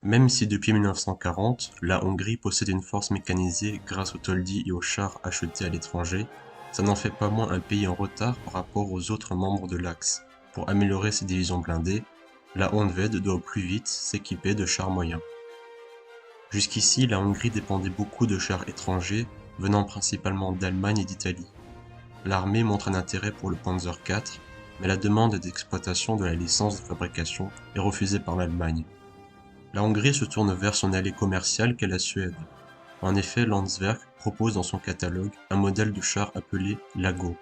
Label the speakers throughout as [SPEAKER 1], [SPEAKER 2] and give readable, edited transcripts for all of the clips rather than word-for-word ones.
[SPEAKER 1] Même si depuis 1940, la Hongrie possède une force mécanisée grâce aux Toldi et aux chars achetés à l'étranger, ça n'en fait pas moins un pays en retard par rapport aux autres membres de l'Axe. Pour améliorer ses divisions blindées, la Honved doit au plus vite s'équiper de chars moyens. Jusqu'ici, la Hongrie dépendait beaucoup de chars étrangers, venant principalement d'Allemagne et d'Italie. L'armée montre un intérêt pour le Panzer IV, mais la demande d'exploitation de la licence de fabrication est refusée par l'Allemagne. La Hongrie se tourne vers son allié commercial qu'est la Suède. En effet, Landsverk propose dans son catalogue un modèle de char appelé Lago.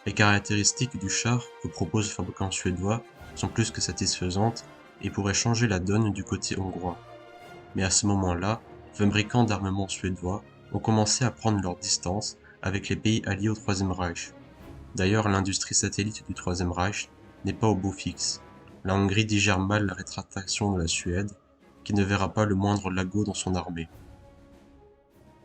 [SPEAKER 1] Les caractéristiques du char que propose le fabricant suédois sont plus que satisfaisantes et pourraient changer la donne du côté hongrois. Mais à ce moment-là, fabricants d'armement suédois ont commencé à prendre leur distance avec les pays alliés au Troisième Reich. D'ailleurs, l'industrie satellite du Troisième Reich n'est pas au beau fixe. La Hongrie digère mal la rétractation de la Suède, qui ne verra pas le moindre Lago dans son armée.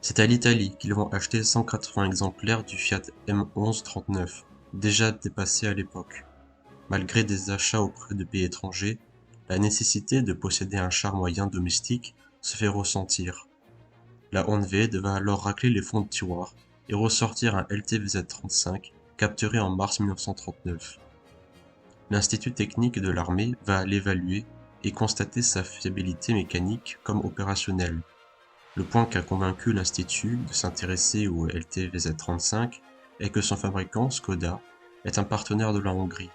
[SPEAKER 1] C'est à l'Italie qu'ils vont acheter 180 exemplaires du Fiat M1139, déjà dépassé à l'époque. Malgré des achats auprès de pays étrangers, la nécessité de posséder un char moyen domestique se fait ressentir. La Honved va alors racler les fonds de tiroir et ressortir un LTVZ-35 capturé en mars 1939. L'Institut technique de l'armée va l'évaluer et constater sa fiabilité mécanique comme opérationnelle. Le point qui a convaincu l'Institut de s'intéresser au LTVZ-35 est que son fabricant, Skoda, est un partenaire de la Hongrie.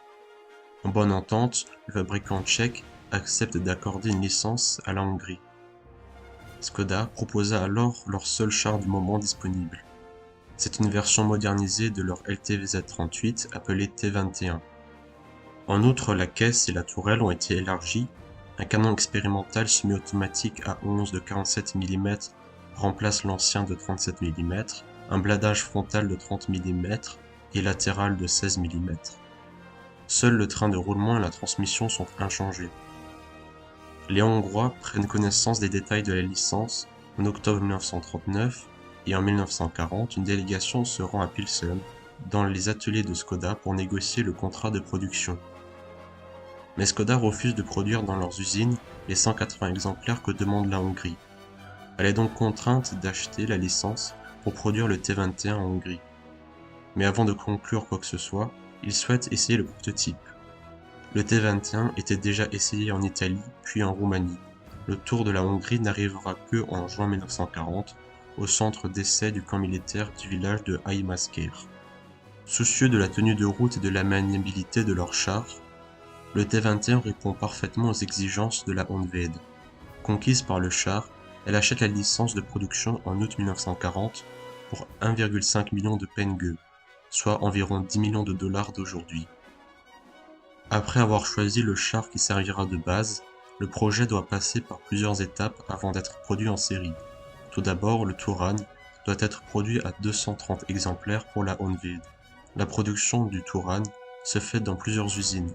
[SPEAKER 1] En bonne entente, le fabricant tchèque accepte d'accorder une licence à la Hongrie. Skoda proposa alors leur seul char du moment disponible. C'est une version modernisée de leur LTVZ-38 appelée T21. En outre, la caisse et la tourelle ont été élargies. Un canon expérimental semi-automatique à 11 de 47 mm remplace l'ancien de 37 mm, un blindage frontal de 30 mm et latéral de 16 mm. Seul le train de roulement et la transmission sont inchangés. Les Hongrois prennent connaissance des détails de la licence en octobre 1939 et en 1940, une délégation se rend à Pilsen, dans les ateliers de Skoda pour négocier le contrat de production. Mais Skoda refuse de produire dans leurs usines les 180 exemplaires que demande la Hongrie. Elle est donc contrainte d'acheter la licence pour produire le T21 en Hongrie. Mais avant de conclure quoi que ce soit, ils souhaitent essayer le prototype. Le T21 était déjà essayé en Italie puis en Roumanie. Le tour de la Hongrie n'arrivera que en juin 1940 au centre d'essai du camp militaire du village de Hajmasker. Soucieux de la tenue de route et de la maniabilité de leurs chars, le T21 répond parfaitement aux exigences de la Honved. Conquise par le char, elle achète la licence de production en août 1940 pour 1,5 million de penge, soit environ 10 millions de dollars d'aujourd'hui. Après avoir choisi le char qui servira de base, le projet doit passer par plusieurs étapes avant d'être produit en série. Tout d'abord, le Touran doit être produit à 230 exemplaires pour la Honved. La production du Touran se fait dans plusieurs usines.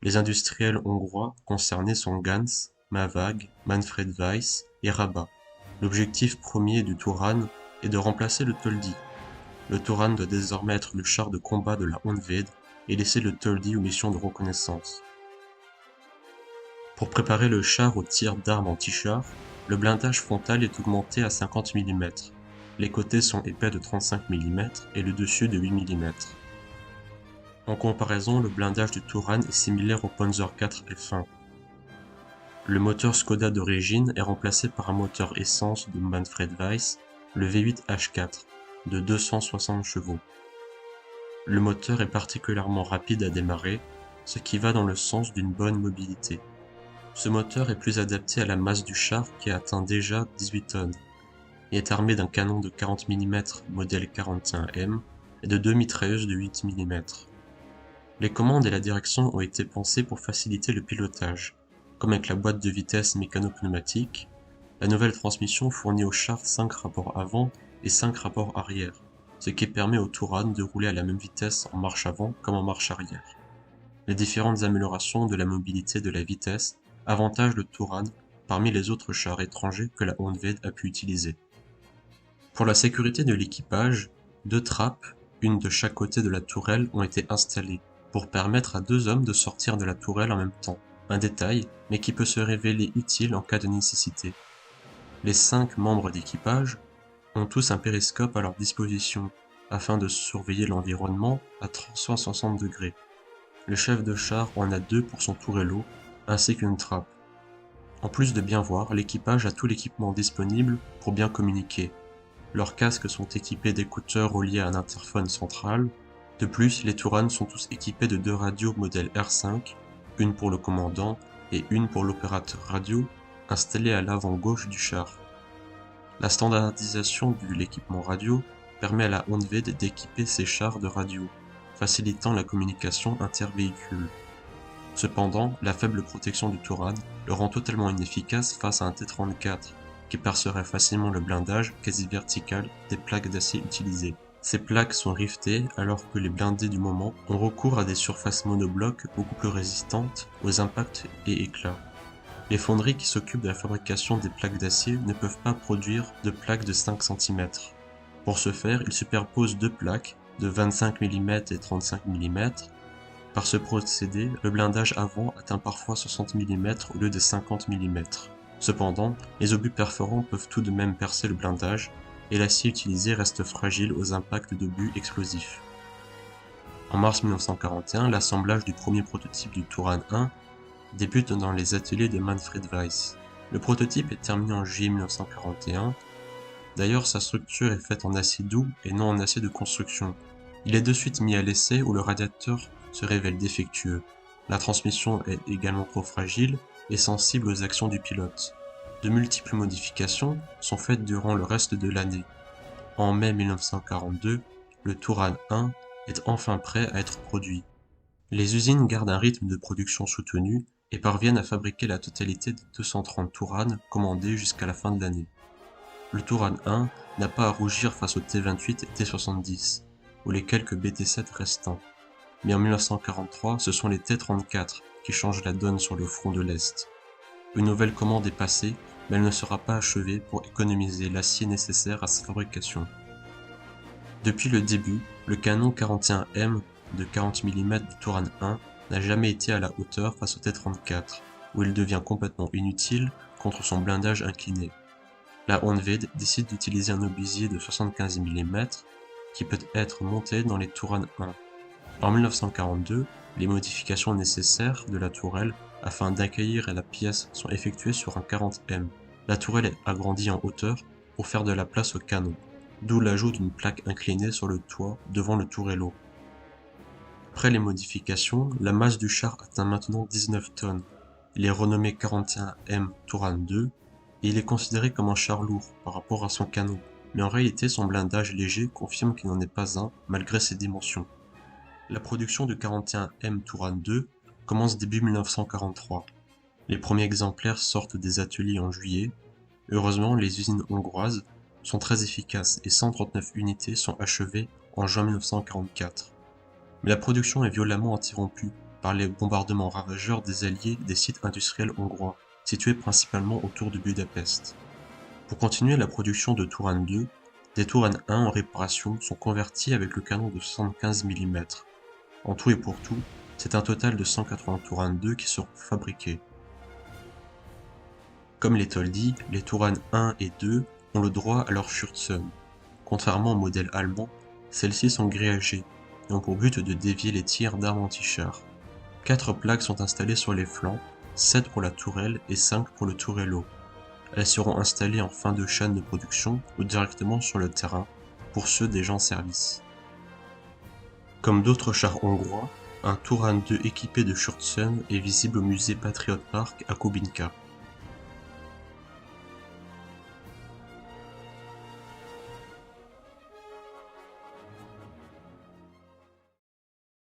[SPEAKER 1] Les industriels hongrois concernés sont Gans, Mavag, Manfred Weiss et Rabat. L'objectif premier du Touran est de remplacer le Toldi. Le Touran doit désormais être le char de combat de la Honved et laisser le Toldi aux missions de reconnaissance. Pour préparer le char au tir d'armes anti-char, le blindage frontal est augmenté à 50 mm. Les côtés sont épais de 35 mm et le dessus de 8 mm. En comparaison, le blindage du Touran est similaire au Panzer IV F1. Le moteur Skoda d'origine est remplacé par un moteur essence de Manfred Weiss, le V8 H4, de 260 chevaux. Le moteur est particulièrement rapide à démarrer, ce qui va dans le sens d'une bonne mobilité. Ce moteur est plus adapté à la masse du char qui atteint déjà 18 tonnes, et est armé d'un canon de 40 mm modèle 41M et de deux mitrailleuses de 8 mm. Les commandes et la direction ont été pensées pour faciliter le pilotage, comme avec la boîte de vitesse mécano-pneumatique. La nouvelle transmission fournit au char 5 rapports avant et 5 rapports arrière, ce qui permet au Touran de rouler à la même vitesse en marche avant comme en marche arrière. Les différentes améliorations de la mobilité et de la vitesse avantagent le Touran parmi les autres chars étrangers que la Honved a pu utiliser. Pour la sécurité de l'équipage, 2 trappes, une de chaque côté de la tourelle, ont été installées pour permettre à 2 hommes de sortir de la tourelle en même temps. Un détail, mais qui peut se révéler utile en cas de nécessité. Les 5 membres d'équipage ont tous un périscope à leur disposition, afin de surveiller l'environnement à 360 degrés. Le chef de char en a 2 pour son tourello, ainsi qu'une trappe. En plus de bien voir, l'équipage a tout l'équipement disponible pour bien communiquer. Leurs casques sont équipés d'écouteurs reliés à un interphone central. De plus, les Touranes sont tous équipés de 2 radios modèle R5, une pour le commandant et une pour l'opérateur radio, installées à l'avant gauche du char. La standardisation de l'équipement radio permet à la Honvéd d'équiper ses chars de radio, facilitant la communication intervéhicule. Cependant, la faible protection du Touran le rend totalement inefficace face à un T-34, qui percerait facilement le blindage quasi vertical des plaques d'acier utilisées. Ces plaques sont rivetées alors que les blindés du moment ont recours à des surfaces monoblocs beaucoup plus résistantes aux impacts et éclats. Les fonderies qui s'occupent de la fabrication des plaques d'acier ne peuvent pas produire de plaques de 5 cm. Pour ce faire, ils superposent 2 plaques de 25 mm et 35 mm. Par ce procédé, le blindage avant atteint parfois 60 mm au lieu de 50 mm. Cependant, les obus perforants peuvent tout de même percer le blindage, et l'acier utilisé reste fragile aux impacts d'obus explosifs. En mars 1941, l'assemblage du premier prototype du Touran 1 débute dans les ateliers de Manfred Weiss. Le prototype est terminé en juillet 1941. D'ailleurs, sa structure est faite en acier doux et non en acier de construction. Il est de suite mis à l'essai où le radiateur se révèle défectueux. La transmission est également trop fragile et sensible aux actions du pilote. De multiples modifications sont faites durant le reste de l'année. En mai 1942, le Touran 1 est enfin prêt à être produit. Les usines gardent un rythme de production soutenu et parviennent à fabriquer la totalité des 230 Touran commandés jusqu'à la fin de l'année. Le Touran 1 n'a pas à rougir face aux T-28 et T-70, ou les quelques BT-7 restants. Mais en 1943, ce sont les T-34 qui changent la donne sur le front de l'Est. Une nouvelle commande est passée, mais elle ne sera pas achevée pour économiser l'acier nécessaire à sa fabrication. Depuis le début, le canon 41M de 40 mm du Touran 1 n'a jamais été à la hauteur face au T-34, où il devient complètement inutile contre son blindage incliné. La Honvéd décide d'utiliser un obusier de 75 mm qui peut être monté dans les Touran 1. En 1942, les modifications nécessaires de la tourelle afin d'accueillir la pièce sont effectuées sur un 40M. La tourelle est agrandie en hauteur pour faire de la place au canon, d'où l'ajout d'une plaque inclinée sur le toit devant le tourello. Après les modifications, la masse du char atteint maintenant 19 tonnes. Il est renommé 41M Touran 2 et il est considéré comme un char lourd par rapport à son canon, mais en réalité son blindage léger confirme qu'il n'en est pas un malgré ses dimensions. La production du 41M Touran 2 commence début 1943. Les premiers exemplaires sortent des ateliers en juillet. Heureusement, les usines hongroises sont très efficaces et 139 unités sont achevées en juin 1944. Mais la production est violemment interrompue par les bombardements ravageurs des Alliés des sites industriels hongrois, situés principalement autour de Budapest. Pour continuer la production de Touran 2, des Touran 1 en réparation sont convertis avec le canon de 75 mm. En tout et pour tout, c'est un total de 180 Touran 2 qui seront fabriqués. Comme les Toldi, les Touran 1 et 2 ont le droit à leur Schutzhülle. Contrairement au modèle allemand, celles-ci sont grillagées et ont pour but de dévier les tirs d'armes anti-chars. 4 plaques sont installées sur les flancs, 7 pour la tourelle et 5 pour le tourello. Elles seront installées en fin de chaîne de production ou directement sur le terrain pour ceux déjà en service. Comme d'autres chars hongrois, un Touran 2 équipé de Schutzhülle est visible au musée Patriot Park à Kubinka.